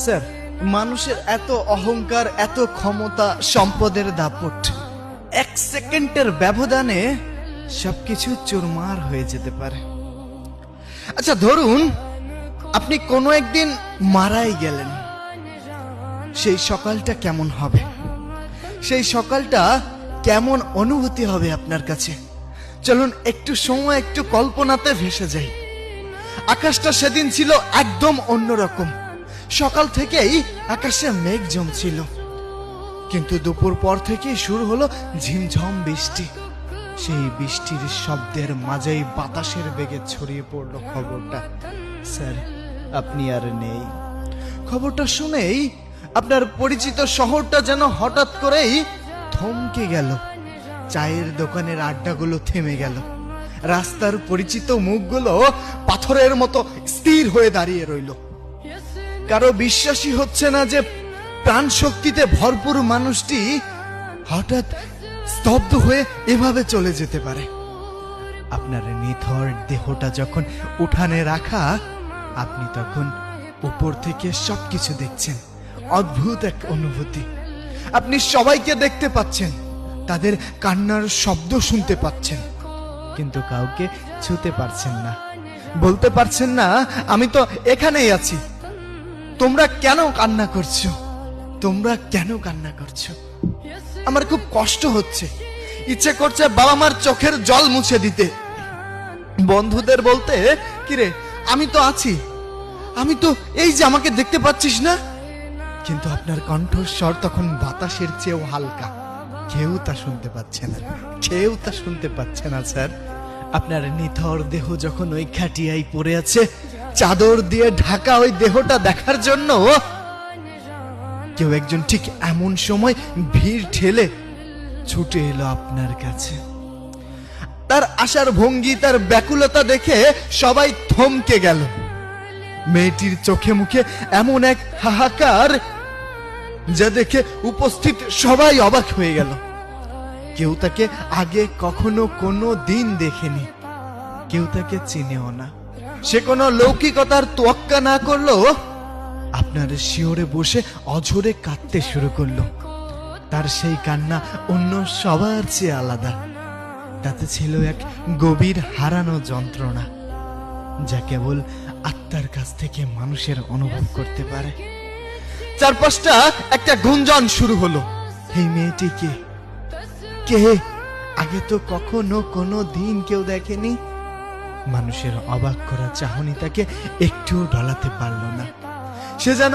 Sir, মানুষের এত অহংকার, এত ক্ষমতা, সম্পদের দাপট, এক সেকেন্ডের ব্যবধানে সবকিছু চুরমার হয়ে যেতে পারে। আচ্ছা ধরুন আপনি কোনো একদিন মারাই গেলেন, সেই সকালটা কেমন হবে? সেই সকালটা কেমন অনুভূতি হবে আপনার কাছে? চলুন একটু সময়, একটু কল্পনাতে ভেসে যাই। আকাশটা সেদিন ছিল একদম অন্যরকম। সকাল থেকেই আকাশে মেঘ জমছিল, কিন্তু দুপুর পর থেকেই শুরু হলো ঝিমঝম বৃষ্টি। সেই বৃষ্টির শব্দের মাঝেই বাতাসের বেগে ছড়িয়ে পড়লো খবরটা, স্যার আপনি আর নেই। খবরটা শুনেই আপনার পরিচিত শহরটা যেন হঠাৎ করেই থমকে গেল। চায়ের দোকানের আড্ডাগুলো থেমে গেল। রাস্তার পরিচিত মুখগুলো পাথরের মতো স্থির হয়ে দাঁড়িয়ে রইল। কারো বিশ্বাসই হচ্ছে না যে প্রাণ শক্তিতে ভরপুর মানুষটি হঠাৎ স্তব্ধ হয়ে এভাবে চলে যেতে পারে। আপনার নিথর দেহটা যখন উঠানে রাখা, আপনি তখন উপর থেকে সবকিছু দেখছেন। অদ্ভুত এক অনুভূতি। আপনি সবাইকে দেখতে পাচ্ছেন, তাদের কান্নার শব্দ শুনতে পাচ্ছেন, কিন্তু কাউকে ছুঁতে পারছেন না। বলতে পারছেন না আমি তো এখানেই আছি, তোমরা কেন কান্না করছো? তোমরা কেন কান্না করছো? আমার খুব কষ্ট হচ্ছে, ইচ্ছে করছে বাবা মার চোখের জল মুছে দিতে, বন্ধুদের বলতে কিরে আমি তো আছি, আমি তো এই যে আমাকে দেখতে পাচ্ছিস না। কিন্তু আপনার কণ্ঠস্বর তখন বাতাসের চেয়েও হালকা। কেউ তা শুনতে পাচ্ছে না, কেউ তা শুনতে পাচ্ছে না স্যার। আপনার নিথর দেহ যখন ওই খাটিয়ায় পড়ে আছে, চাদর দিয়ে ঢাকা ওই দেহটা দেখার জন্য কেউ একজন ঠিক এমন সময় ভিড় ঠেলে ছুটে এলো আপনার কাছে। তার আসার ভঙ্গি, তার ব্যাকুলতা দেখে সবাই থমকে গেল। মেয়েটির চোখে মুখে এমন এক হাহাকার, যা দেখে উপস্থিত সবাই অবাক হয়ে গেল। কেউ তাকে আগে কখনো কোনো দিন দেখেনি, কেউ তাকে চিনেও না। সে কোনো লৌকিকতার তোয়াক্কা না করলো, আপনার শিওরে বসে অঝরে কাঁদতে শুরু করলো। তার সেই কান্না অন্য সবার চেয়ে আলাদা। তাতে ছিল এক গভীর হারানো যন্ত্রণা, যা কেবল আত্মার কাছ থেকে মানুষের অনুভব করতে পারে। চারপাশটা একটা গুঞ্জন শুরু হলো। এই মেয়েটি কে? কে? আগে তো কখনো কোনো দিন কেউ দেখেনি। মানুষের অবাক করা চাহনি তাকে একটুও ঢলাতে পারল না। সে যেন